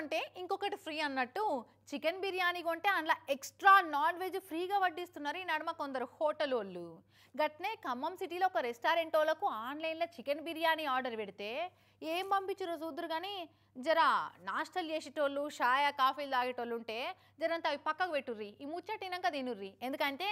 కొంటే ఇంకొకటి ఫ్రీ అన్నట్టు చికెన్ బిర్యానీ కొంటే అందులో ఎక్స్ట్రా నాన్ వెజ్ ఫ్రీగా వడ్డిస్తున్నారు ఈ నడుమ కొందరు హోటల్ వాళ్ళు. గట్నే ఖమ్మం సిటీలో ఒక రెస్టారెంట్ వాళ్ళకు ఆన్లైన్లో చికెన్ బిర్యానీ ఆర్డర్ పెడితే ఏం పంపించారో చూద్దరు కానీ జరా నాస్టల్ చేసేటోళ్ళు షాయ కాఫీలు తాగేటోళ్ళు ఉంటే జరంతా అవి పక్కకు పెట్టుర్రి, ఈ ముచ్చటినాక తినుర్రి. ఎందుకంటే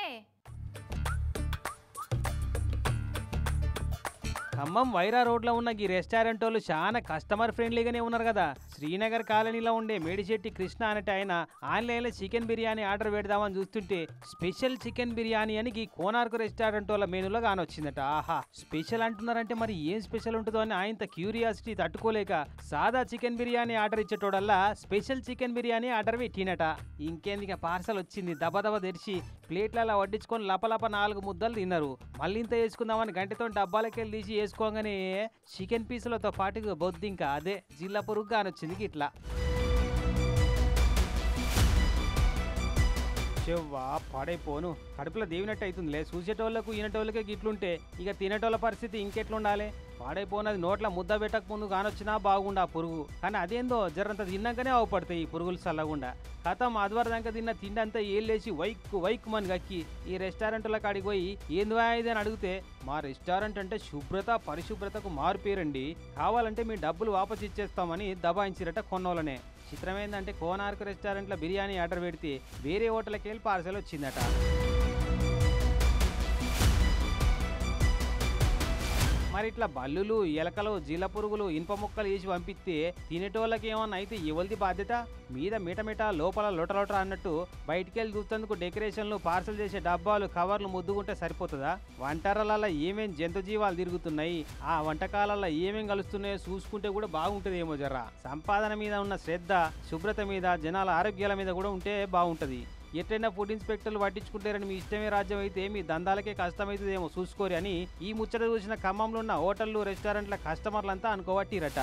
ఖమ్మం వైరా రోడ్లో ఉన్న ఈ రెస్టారెంట్ వాళ్ళు చాలా కస్టమర్ ఫ్రెండ్లీగానే ఉన్నారు కదా. శ్రీనగర్ కాలనీలో ఉండే మేడిశెట్టి కృష్ణ అనేట ఆయన ఆన్లైన్లో చికెన్ బిర్యానీ ఆర్డర్ పెడదామని చూస్తుంటే స్పెషల్ చికెన్ బిర్యానీ అని ఈ కోనార్క్ రెస్టారెంట్ వాళ్ళ మెనూలో కానొచ్చిందట. ఆహా, స్పెషల్ అంటున్నారంటే మరి ఏం స్పెషల్ ఉంటుందో అని ఆయన క్యూరియాసిటీ తట్టుకోలేక సాదా చికెన్ బిర్యానీ ఆర్డర్ ఇచ్చేటోడల్లా స్పెషల్ చికెన్ బిర్యానీ ఆర్డర్ పెట్టినట. ఇంకేందుక పార్సల్ వచ్చింది, దబదబ తెరిచి ప్లేట్లలో వడ్డించుకొని లపలప 4 ముద్దలు తిన్నారు. మళ్ళీ ఇంత వేసుకుందామని గంటతో డబ్బాలకెళ్ళి తీసి వేసుకోగానే చికెన్ పీసులతో పాటు బొద్దు ఇంకా అదే జిల్లా పురుగు కానొచ్చింది ఇట్లా. చెవ్వా పడైపోను, కడుపులో దేవినట్టు అవుతుందిలే. చూసేటోళ్లకు ఈనటోళ్ళకే గిట్లుంటే ఇక తినేటోళ్ళ పరిస్థితి ఇంకెట్లుండాలి. పాడైపోనది నోట్ల ముద్ద పెట్టక ముందు కానొచ్చినా బాగుండా పురుగు. కానీ అదేందో జరంత తిన్నాకనే అవపడతాయి ఈ పురుగులు చల్లకుండా. కథం అదివరదాకా తిన్న తిండి అంతా ఏళ్ళేసి వైక్ మని గక్కి ఈ రెస్టారెంట్ల కాడికి పోయి ఏందో అని అడిగితే మా రెస్టారెంట్ అంటే శుభ్రత పరిశుభ్రతకు మారుపేరండి, కావాలంటే మీ డబ్బులు వాపసు ఇచ్చేస్తామని దబాయించిరట కొన్నోళ్ళనే. చిత్రమేందంటే కోనార్క్ రెస్టారెంట్లో బిర్యానీ ఆర్డర్ పెడితే వేరే హోటల్కి వెళ్ళి పార్సల్ వచ్చిందట. మరి ఇట్లా బల్లులు ఎలకలు జీల పురుగులు ఇనుప ముక్కలు వేసి పంపిస్తే తినేటోళ్ళకి ఏమన్నా అయితే ఎవరిది బాధ్యత? మీద మీటమిట లోపల లొటలొట అన్నట్టు బయటికి వెళ్ళి చూస్తేందుకు డెకరేషన్లు పార్సల్ చేసే డబ్బాలు కవర్లు ముద్దుకుంటే సరిపోతుందా? వంటరాలలో ఏమేం జంతు జీవాలు తిరుగుతున్నాయి, ఆ వంటకాలలో ఏమేం కలుస్తున్నాయో చూసుకుంటే కూడా బాగుంటుందేమో. జర్రా సంపాదన మీద ఉన్న శ్రద్ధ శుభ్రత మీద జనాల ఆరోగ్యాల మీద కూడా ఉంటే బాగుంటుంది. ఎట్లయినా ఫుడ్ ఇన్స్పెక్టర్లు పట్టించుకుంటారని మీ ఇష్టమే రాజ్యం అయితే మీ దందాలకే కష్టమవుతుందేమో చూసుకోరు అని ఈ ముచ్చట చూసిన ఖమ్మంలో ఉన్న హోటళ్లు రెస్టారెంట్ల కస్టమర్లంతా అనుకోవట్టిరట.